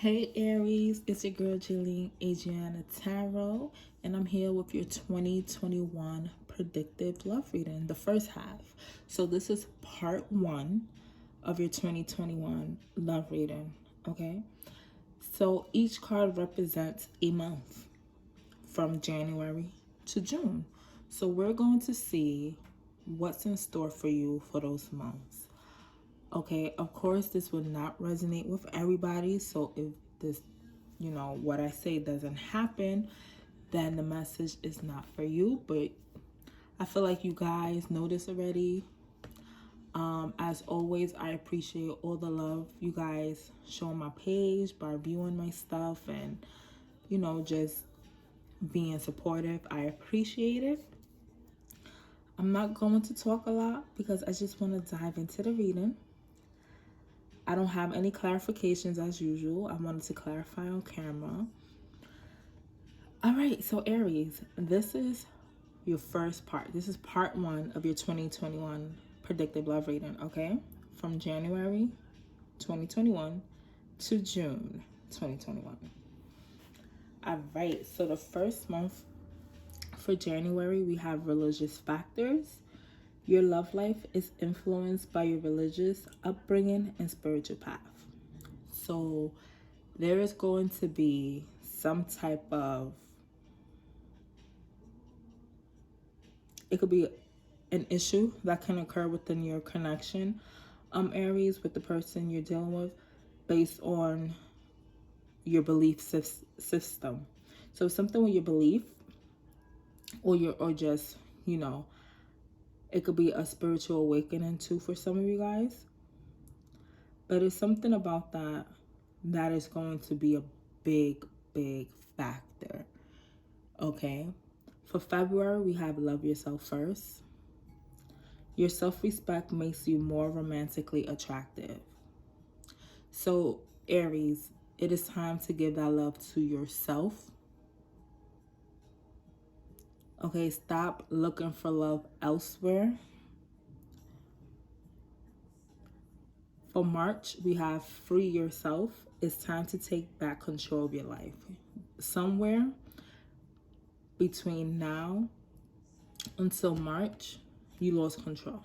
Hey Aries, it's your girl Jillian Adriana Tarot, and I'm here with your 2021 predictive love reading, the first half. So this is part 1 of your 2021 love reading, okay? So each card represents a month from January to June. So we're going to see what's in store for you for those months. Okay, of course, this will not resonate with everybody. So if this, what I say doesn't happen, then the message is not for you. But I feel like you guys know this already. As always, I appreciate all the love you guys show on my page by viewing my stuff and, just being supportive. I appreciate it. I'm not going to talk a lot because I just want to dive into the reading. I don't have any clarifications as usual. I wanted to clarify on camera. All right, so Aries, this is your first part. This is part 1 of your 2021 predictive love reading, okay? From January 2021 to June 2021. All right, so the first month for January, we have religious factors. Your love life is influenced by your religious upbringing and spiritual path. So there is going to be some type of, it could be an issue that can occur within your connection, Aries, with the person you're dealing with based on your belief system. So something with your belief or just, it could be a spiritual awakening too for some of you guys. But it's something about that is going to be a big, big factor. Okay? For February, we have love yourself first. Your self-respect makes you more romantically attractive. So, Aries, it is time to give that love to yourself. Okay, stop looking for love elsewhere. For March, we have free yourself. It's time to take back control of your life. Somewhere between now until March, you lost control.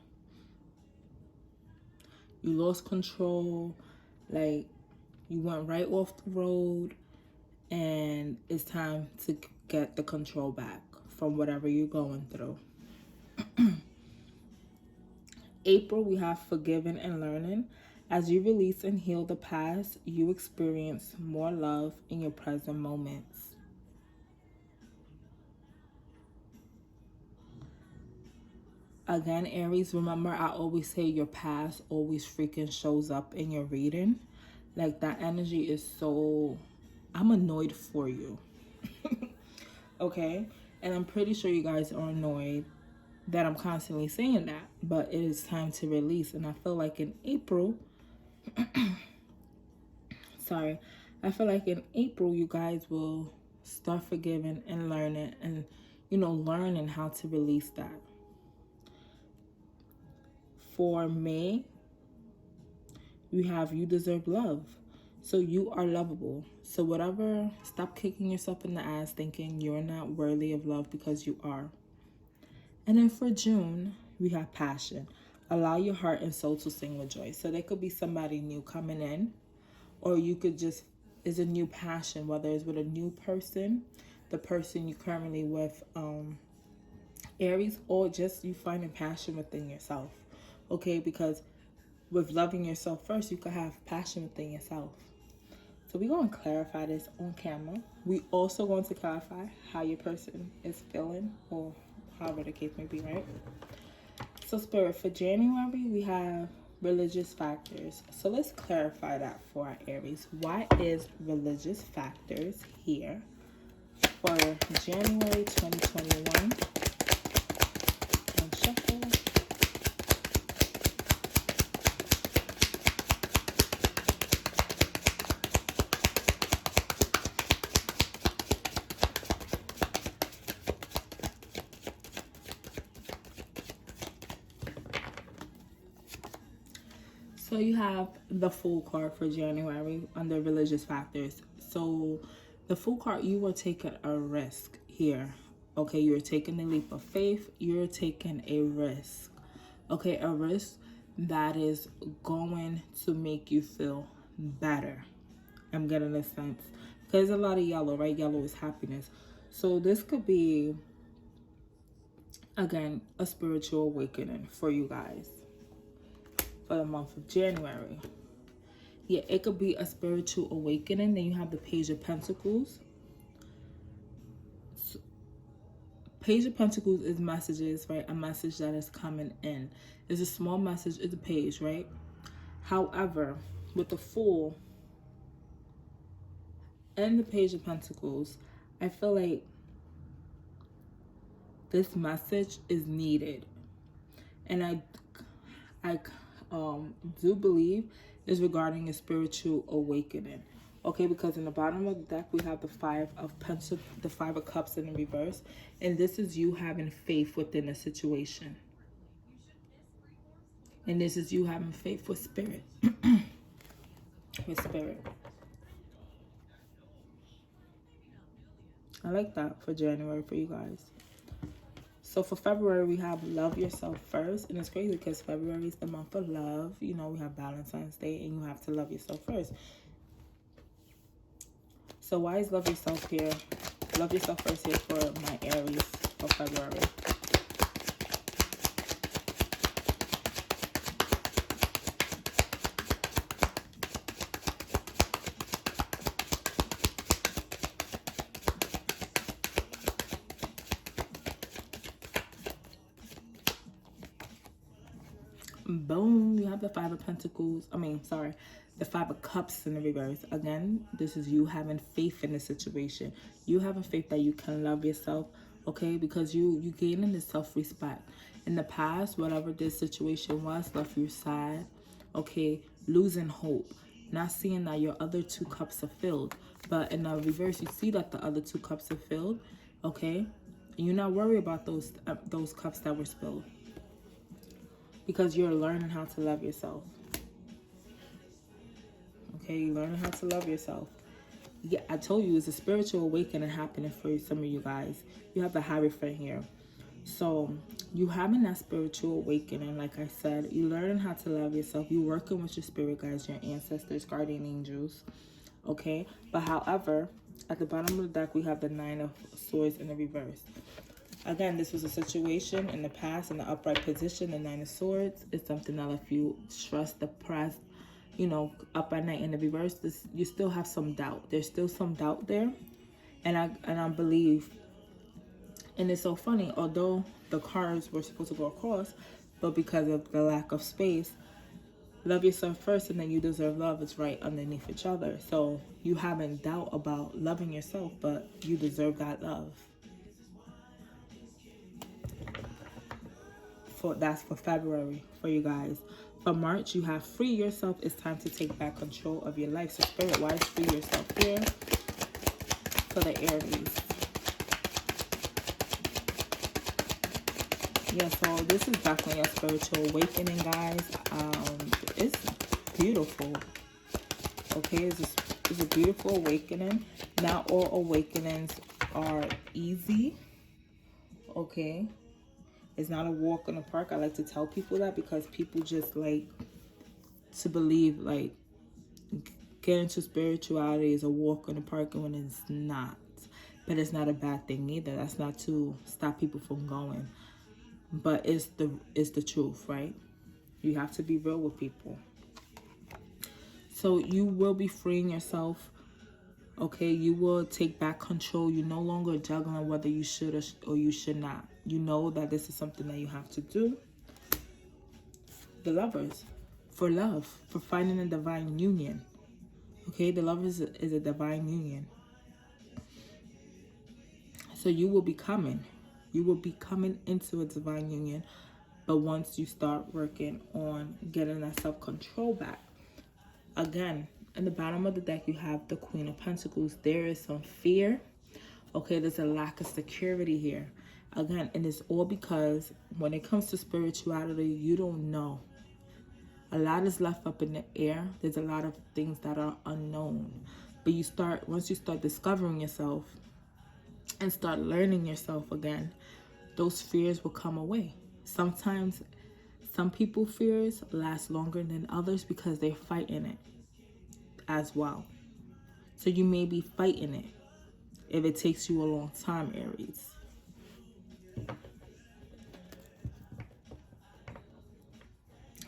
You lost control, like you went right off the road, and it's time to get the control back from whatever you're going through. April, we have forgiving and learning. As you release and heal the past, you experience more love in your present moments. Again, Aries, remember I always say your past always freaking shows up in your reading. Like that energy is so, I'm annoyed for you. Okay? And I'm pretty sure you guys are annoyed that I'm constantly saying that. But it is time to release. And I feel like in April, I feel like in April you guys will start forgiving and learning and, learning how to release that. For May, we have you deserve love. So you are lovable. So whatever, stop kicking yourself in the ass thinking you're not worthy of love because you are. And then for June, we have passion. Allow your heart and soul to sing with joy. So there could be somebody new coming in, or you could just, is a new passion, whether it's with a new person, the person you're currently with, Aries, or just you finding passion within yourself. Okay, because with loving yourself first, you could have passion within yourself. So we're going to clarify this on camera. We also going to clarify how your person is feeling, or however the case may be, right? So Spirit, for January, we have religious factors. So let's clarify that for our Aries. Why is religious factors here for January 2021? And shuffle. So you have the Fool card for January under religious factors. So the Fool card, you are taking a risk here. Okay, you're taking a leap of faith. You're taking a risk. Okay, a risk that is going to make you feel better. I'm getting a sense. Because a lot of yellow, right? Yellow is happiness. So this could be, again, a spiritual awakening for you guys for the month of January. Yeah, it could be a spiritual awakening. Then you have the Page of Pentacles. Page of Pentacles is messages, right? A message that is coming in. It's a small message. It's a page, right? However, with the Fool and the Page of Pentacles, I feel like this message is needed. And I do believe is regarding a spiritual awakening. Okay, because in the bottom of the deck we have the Five of Pentacles, the Five of Cups in the reverse, and this is you having faith within a situation. And this is you having faith with spirit. With spirit. I like that for January for you guys. So for February, we have Love Yourself First. And it's crazy because February is the month of love. You know, we have Valentine's Day and you have to love yourself first. So why is Love Yourself here? Love Yourself First here for my Aries for February. Boom, you have the Five of Pentacles. The Five of Cups in the reverse. Again, this is you having faith in the situation. You having faith that you can love yourself, okay? Because you gaining the self-respect. In the past, whatever this situation was, left you sad, okay? Losing hope. Not seeing that your other two cups are filled. But in the reverse, you see that the other two cups are filled, okay? And you're not worried about those cups that were spilled. Because you're learning how to love yourself. Okay, you're learning how to love yourself. Yeah, I told you it's a spiritual awakening happening for some of you guys. You have the Hierophant here. So you having that spiritual awakening, like I said, you learning how to love yourself. You working with your spirit guides, your ancestors, guardian angels. Okay, but however, at the bottom of the deck, we have the Nine of Swords in the reverse. Again, this was a situation in the past in the upright position. The Nine of Swords is something that if you stressed, depressed, you know, up at night in the reverse, you still have some doubt. There's still some doubt there. And I believe, and it's so funny, although the cards were supposed to go across, but because of the lack of space, love yourself first and then you deserve love is right underneath each other. So you having doubt about loving yourself, but you deserve that love. That's for February for you guys. For March, you have Free Yourself. It's time to take back control of your life. So Spirit, why is Free Yourself here for the Aries? Yeah, so this is definitely a spiritual awakening, guys. It's beautiful. Okay, it's a beautiful awakening. Not all awakenings are easy. Okay. It's not a walk in the park. I like to tell people that because people just like to believe like getting to spirituality is a walk in the park when it's not. But it's not a bad thing either. That's not to stop people from going. But it's the truth, right? You have to be real with people. So you will be freeing yourself. Okay, you will take back control. You're no longer juggling whether you should or you should not. You know that this is something that you have to do. The Lovers, for love, for finding a divine union. Okay, the Lovers is a divine union. So you will be coming. You will be coming into a divine union. But once you start working on getting that self-control back. Again, in the bottom of the deck, you have the Queen of Pentacles. There is some fear. Okay, there's a lack of security here. Again, and it's all because when it comes to spirituality, you don't know. A lot is left up in the air. There's a lot of things that are unknown. But once you start discovering yourself and start learning yourself again, those fears will come away. Sometimes some people's fears last longer than others because they're fighting it as well. So you may be fighting it if it takes you a long time, Aries.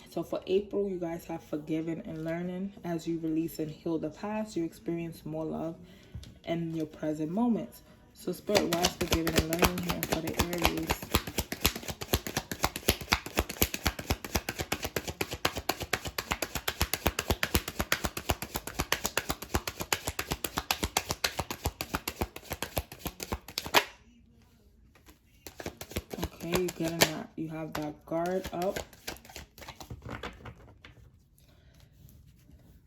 So for April, you guys have forgiven and learning. As you release and heal the past, you experience more love in your present moments. So Spirit wise, forgiving and learning here for the Aries. Okay, you're getting that. You have that guard up.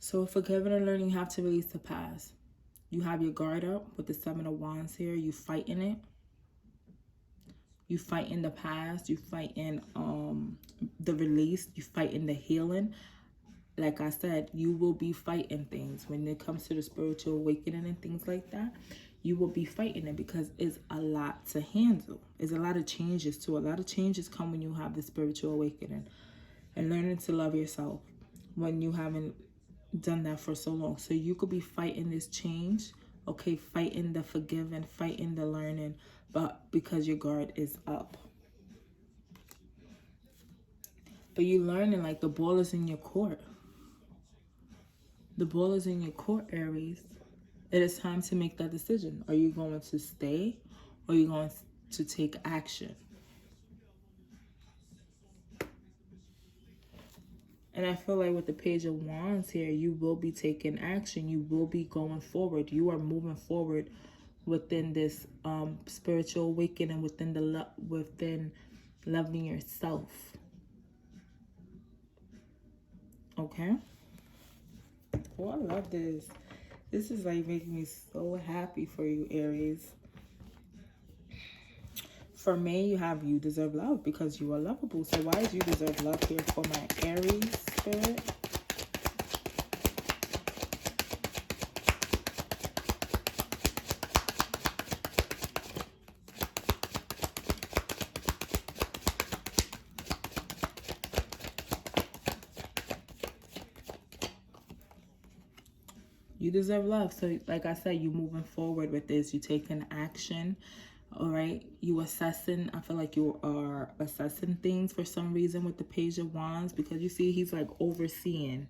So forgiving and learning, you have to release the past. You have your guard up with the Seven of Wands here. You fighting it. You fight in the past. You fight in the release. You fight in the healing. Like I said, you will be fighting things. When it comes to the spiritual awakening and things like that, you will be fighting it because it's a lot to handle. It's a lot of changes too. A lot of changes come when you have the spiritual awakening. And learning to love yourself when you haven't done that for so long. So you could be fighting this change, okay, fighting the forgiving, fighting the learning, but because your guard is up. But you learning, like, the ball is in your court. The ball is in your court, Aries. It is time to make that decision. Are you going to stay or are you going to take action? And I feel like with the Page of Wands here, you will be taking action. You will be going forward. You are moving forward within this spiritual awakening, within loving yourself. Okay? Oh, I love this. This is like making me so happy for you, Aries. For May, you have you deserve love because you are lovable. So why is you deserve love here for my Aries spirit? You deserve love. So like I said, you moving forward with this. You taking action. All right, you assessing. I feel like you are assessing things for some reason with the Page of Wands because you see he's like overseeing.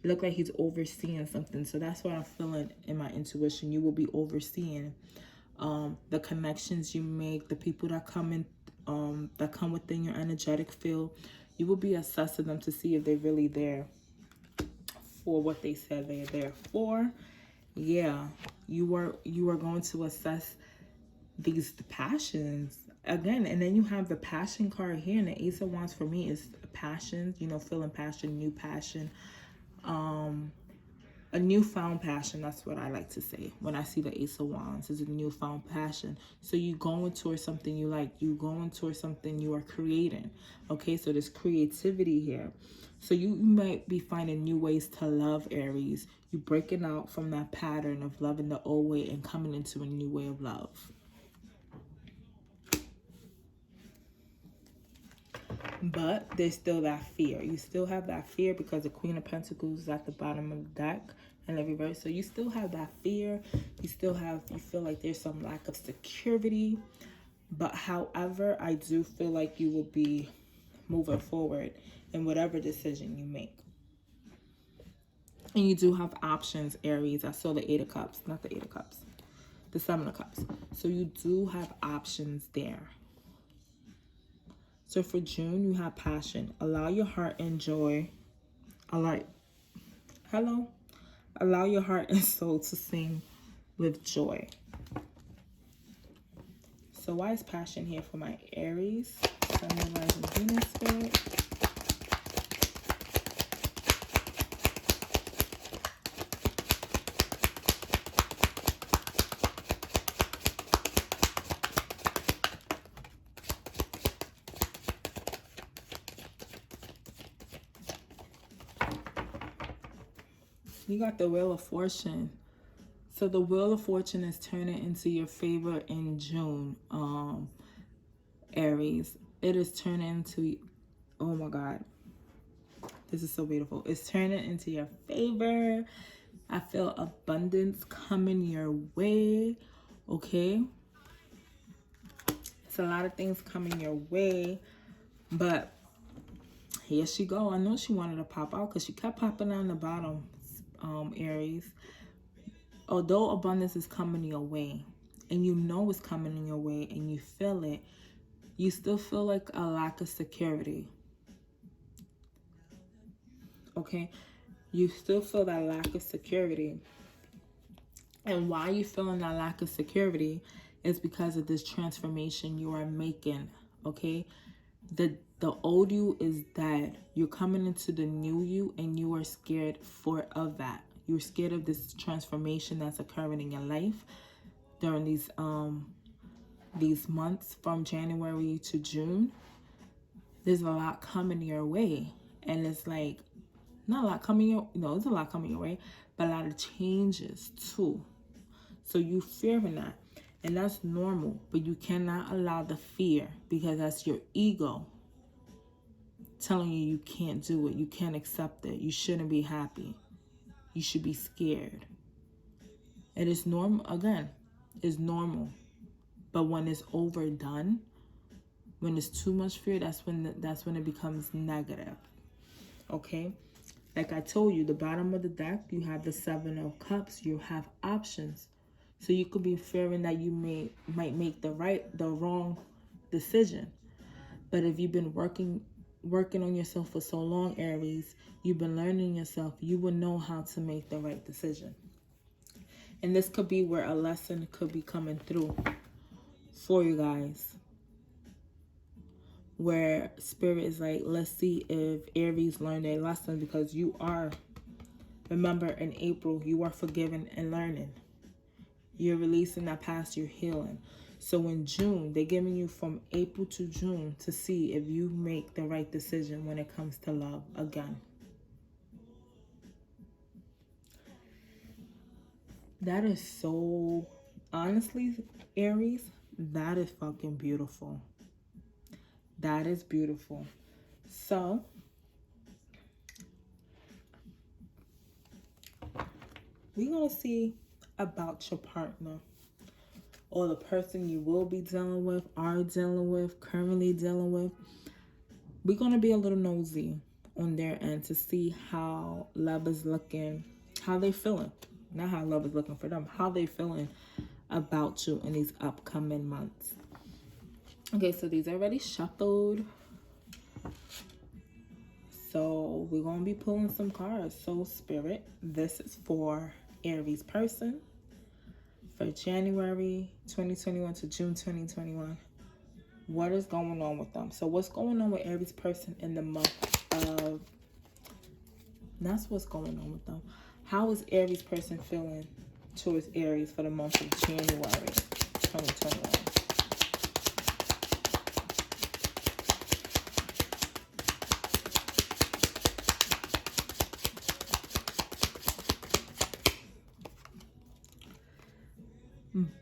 It look like he's overseeing something. So that's what I'm feeling in my intuition. You will be overseeing the connections you make, the people that come in, that come within your energetic field. You will be assessing them to see if they're really there for what they said they're there for. Yeah, you are going to assess these passions again. And then you have the passion card here, and the Ace of Wands for me is passion, you know, feeling passion, new passion, a newfound passion. That's what I like to say when I see the Ace of Wands, is a newfound passion. So you going towards something you like, you going towards something you are creating. Okay, so there's creativity here. So you might be finding new ways to love, Aries. You breaking out from that pattern of loving the old way and coming into a new way of love. But there's still that fear. You still have that fear because the Queen of Pentacles is at the bottom of the deck and the reverse. So you still have that fear. You feel like there's some lack of security. But however, I do feel like you will be moving forward in whatever decision you make. And you do have options, Aries. I saw the Eight of Cups, not the Eight of Cups, the Seven of Cups. So you do have options there. So for June, you have passion. Allow your heart and joy. Allow your heart and soul to sing with joy. So why is passion here for my Aries, Sun, Rising, Venus spirit? You got the Wheel of Fortune. So the Wheel of Fortune is turning into your favor in June, Aries. It is turning into, oh my God, this is so beautiful. It's turning into your favor. I feel abundance coming your way, okay? It's a lot of things coming your way, but here she go. I know she wanted to pop out because she kept popping on the bottom, Aries. Although abundance is coming your way, and you know it's coming in your way, and you feel it, you still feel like a lack of security. Okay? You still feel that lack of security. And why you feeling that lack of security is because of this transformation you are making. Okay? The old you is dead. You're coming into the new you, and you are scared of that. You're scared of this transformation that's occurring in your life during these months from January to June. There's a lot coming your way, and it's like not a lot coming your it's a lot coming your way, but a lot of changes too. So you fearing that, and that's normal. But you cannot allow the fear, because that's your ego telling you can't do it, you can't accept it, you shouldn't be happy, you should be scared. It is normal. Again, it's normal. But when it's overdone, when it's too much fear, that's when it becomes negative. Okay? Like I told you, the bottom of the deck, you have the Seven of Cups. You have options. So you could be fearing that you might make the wrong decision. But if you've been working on yourself for so long, Aries, you've been learning yourself, you will know how to make the right decision. And this could be where a lesson could be coming through for you guys, where Spirit is like, let's see if Aries learned a lesson, because you are, remember, in April, you are forgiving and learning. You're releasing that past, you're healing. So in June, they're giving you from April to June to see if you make the right decision when it comes to love again. That is so, honestly, Aries, that is fucking beautiful. That is beautiful. So, we're going to see about your partner, or the person you will be dealing with, are dealing with, currently dealing with. We're going to be a little nosy on their end to see how love is looking, how they feeling. Not how love is looking for them, how they feeling about you in these upcoming months. Okay, so these are already shuffled. So we're going to be pulling some cards. So Spirit, this is for Aries person for January 2021 to June 2021. What is going on with them? So what's going on with Aries person in the month of... That's what's going on with them. How is Aries person feeling towards Aries for the month of January 2021?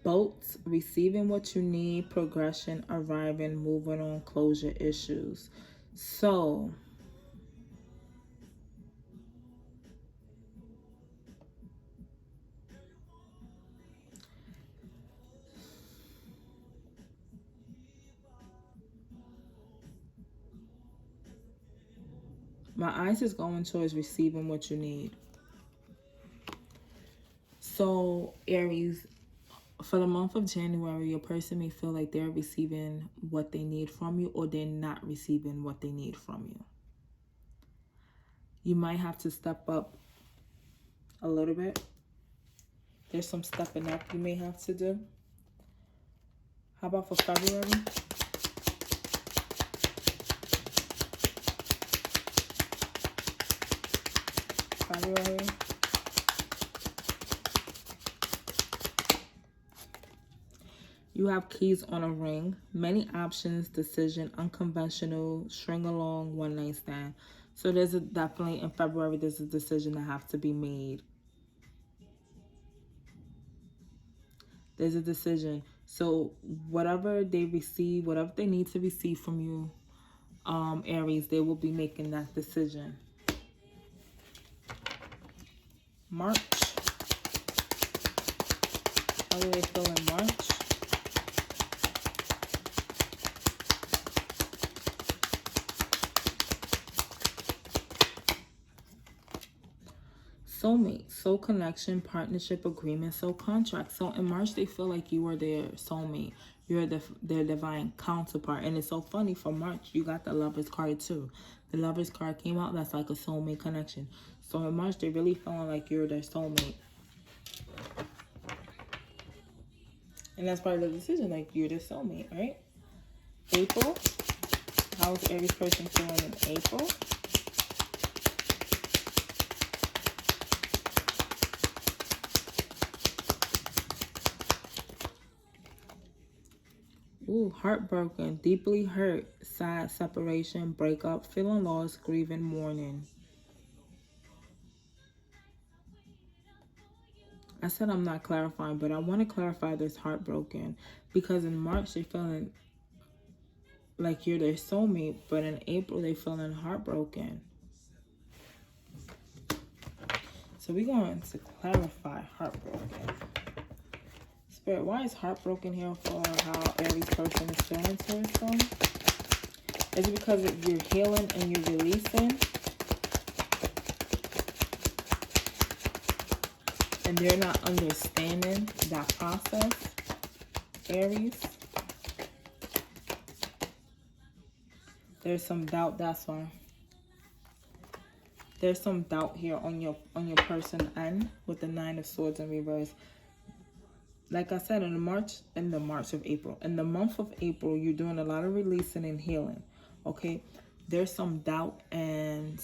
Boats, receiving what you need, progression, arriving, moving on, closure issues. So, my eyes is going towards receiving what you need. So, Aries, for the month of January, your person may feel like they're receiving what they need from you, or they're not receiving what they need from you. You might have to step up a little bit. There's some stepping up you may have to do. How about for February? February. You have keys on a ring, many options, decision, unconventional, string along, one night stand. So there's definitely in February, there's a decision that has to be made There's a decision. So whatever they receive, whatever they need to receive from you, Aries, they will be making that decision. March. How do they feel in March? Soulmate, soul connection, partnership, agreement, soul contract. So in March, they feel like you are their soulmate. You're their divine counterpart. And it's so funny, for March, you got the Lover's card too. The Lover's card came out, that's like a soulmate connection. So in March, they really feeling like you're their soulmate. And that's part of the decision, like you're their soulmate, right? April, how is Aries person feeling in April? Ooh, heartbroken, deeply hurt, sad, separation, breakup, feeling lost, grieving, mourning. I said I'm not clarifying, but I want to clarify this heartbroken, because in March they're feeling like you're their soulmate, but in April they're feeling heartbroken. So we're going to clarify heartbroken. Spirit, why is heartbroken here for how Aries person is feeling towards them? Is it because you're healing and you're releasing? And they're not understanding that process, Aries? There's some doubt, that's why. There's some doubt here on your person end with the Nine of Swords in reverse. Like I said, in the month of April, in the month of April, you're doing a lot of releasing and healing. Okay, there's some doubt, and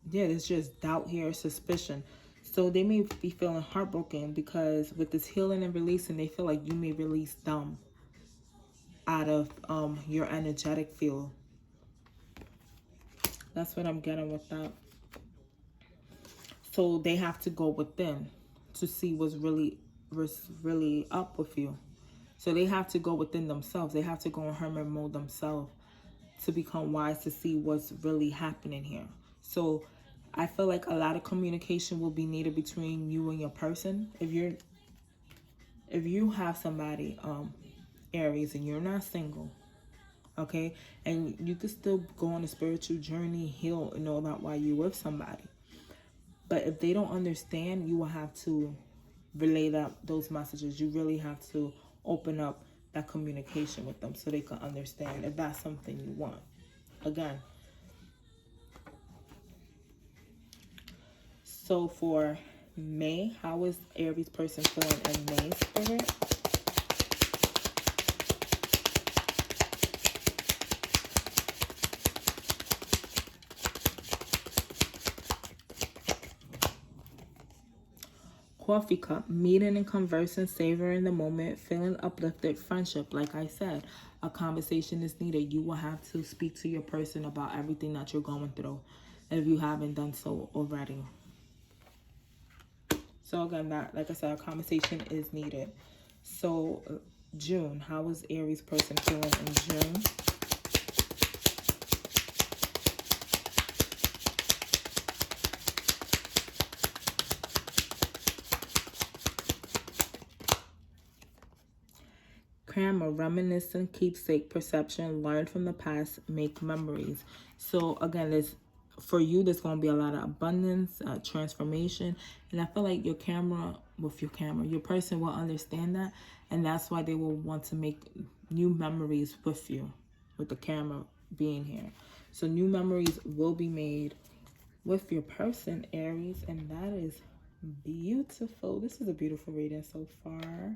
yeah, there's just doubt here, suspicion. So they may be feeling heartbroken because with this healing and releasing, they feel like you may release them out of your energetic field. That's what I'm getting with that. So they have to go within to see what's really up with you. So they have to go within themselves. They have to go in hermit mode themselves to become wise, to see what's really happening here. So I feel like a lot of communication will be needed between you and your person. If you have somebody, Aries, and you're not single, okay, and you can still go on a spiritual journey, heal, and know about why you're with somebody. But if they don't understand, you will have to relay those messages. You really have to open up that communication with them so they can understand if that's something you want. Again, so for May, how is Aries person feeling in May, Spirit? Coffee cup, meeting and conversing, savoring the moment, feeling uplifted, friendship. Like I said, a conversation is needed. You will have to speak to your person about everything that you're going through if you haven't done so already. So again, that, like I said, a conversation is needed. So June, how is Aries person feeling in June? Camera, reminiscent, keepsake, perception, learn from the past, make memories. So again, there's, for you, there's going to be a lot of abundance, transformation. And I feel like your person will understand that. And that's why they will want to make new memories with you, with the camera being here. So new memories will be made with your person, Aries. And that is beautiful. This is a beautiful reading so far.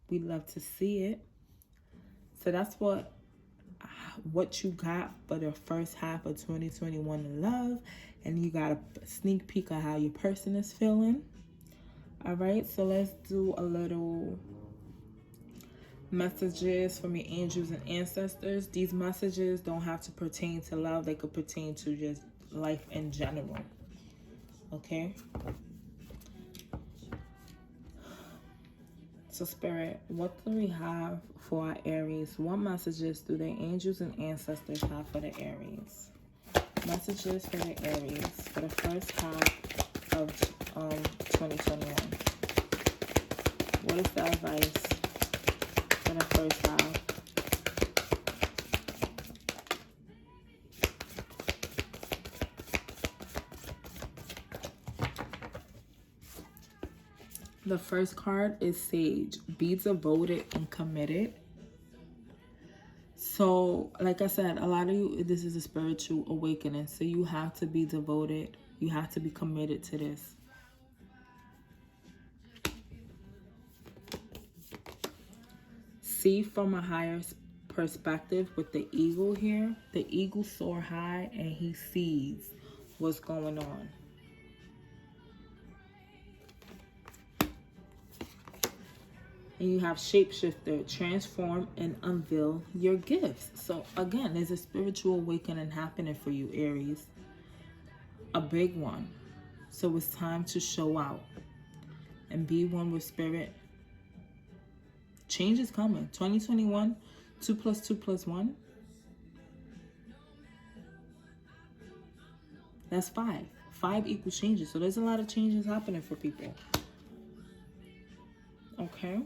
We love to see it. So that's what you got for the first half of 2021 in love. And you got a sneak peek of how your person is feeling. All right, so let's do a little messages from your angels and ancestors. These messages don't have to pertain to love. They could pertain to just life in general. Okay? So Spirit, what do we have for our Aries? What messages do the angels and ancestors have for the Aries? Messages for the Aries for the first half of 2021. What is the advice for the first half? The first card is Sage. Be devoted and committed. So, like I said, a lot of you, this is a spiritual awakening. So you have to be devoted. You have to be committed to this. See from a higher perspective with the eagle here. The eagle soar high and he sees what's going on. And you have shapeshifter, transform and unveil your gifts. So again, there's a spiritual awakening happening for you, Aries. A big one. So it's time to show out and be one with spirit. Change is coming. 2021, 2 + 2 + 1. That's 5. 5 equals changes. So there's a lot of changes happening for people. Okay.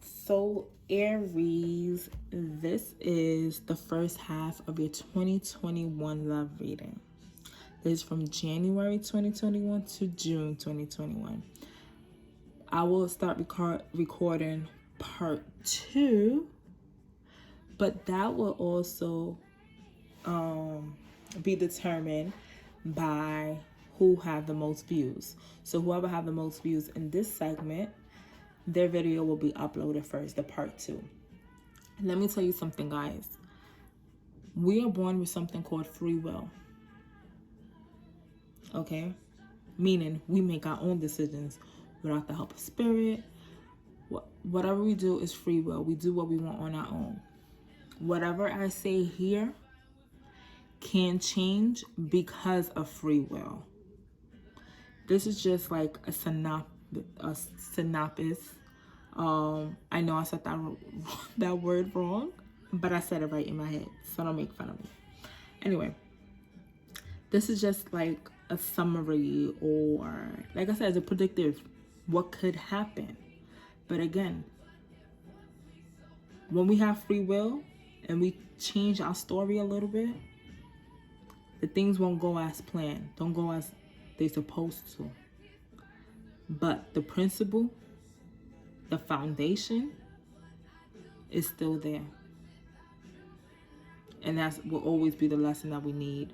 So Aries, this is the first half of your 2021 love reading. This is from January 2021 to June 2021. I will start recording part 2, but that will also be determined by who have the most views. So whoever have the most views in this segment, their video will be uploaded first, the part 2. And let me tell you something, guys. We are born with something called free will. Okay? Meaning we make our own decisions without the help of spirit. Whatever we do is free will. We do what we want on our own. Whatever I say here can change because of free will. This is just like a synopsis. I know I said that word wrong, but I said it right in my head, so don't make fun of me. Anyway, this is just like a summary, or like I said, it's a predictive, what could happen. But again, when we have free will and we change our story a little bit, the things won't go as planned, don't go as they're supposed to. But the principle, the foundation is still there. And that will always be the lesson that we need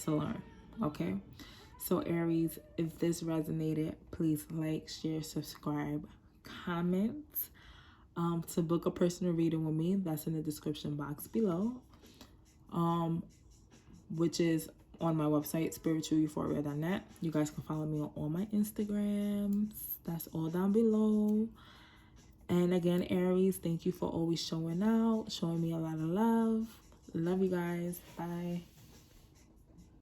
to learn, okay? So Aries, if this resonated, please like, share, subscribe, comment. To book a personal reading with me, that's in the description box below, which is on my website, spiritualeuphoria.net. You guys can follow me on all my Instagrams. That's all down below. And again, Aries, thank you for always showing out, showing me a lot of love. Love you guys. Bye.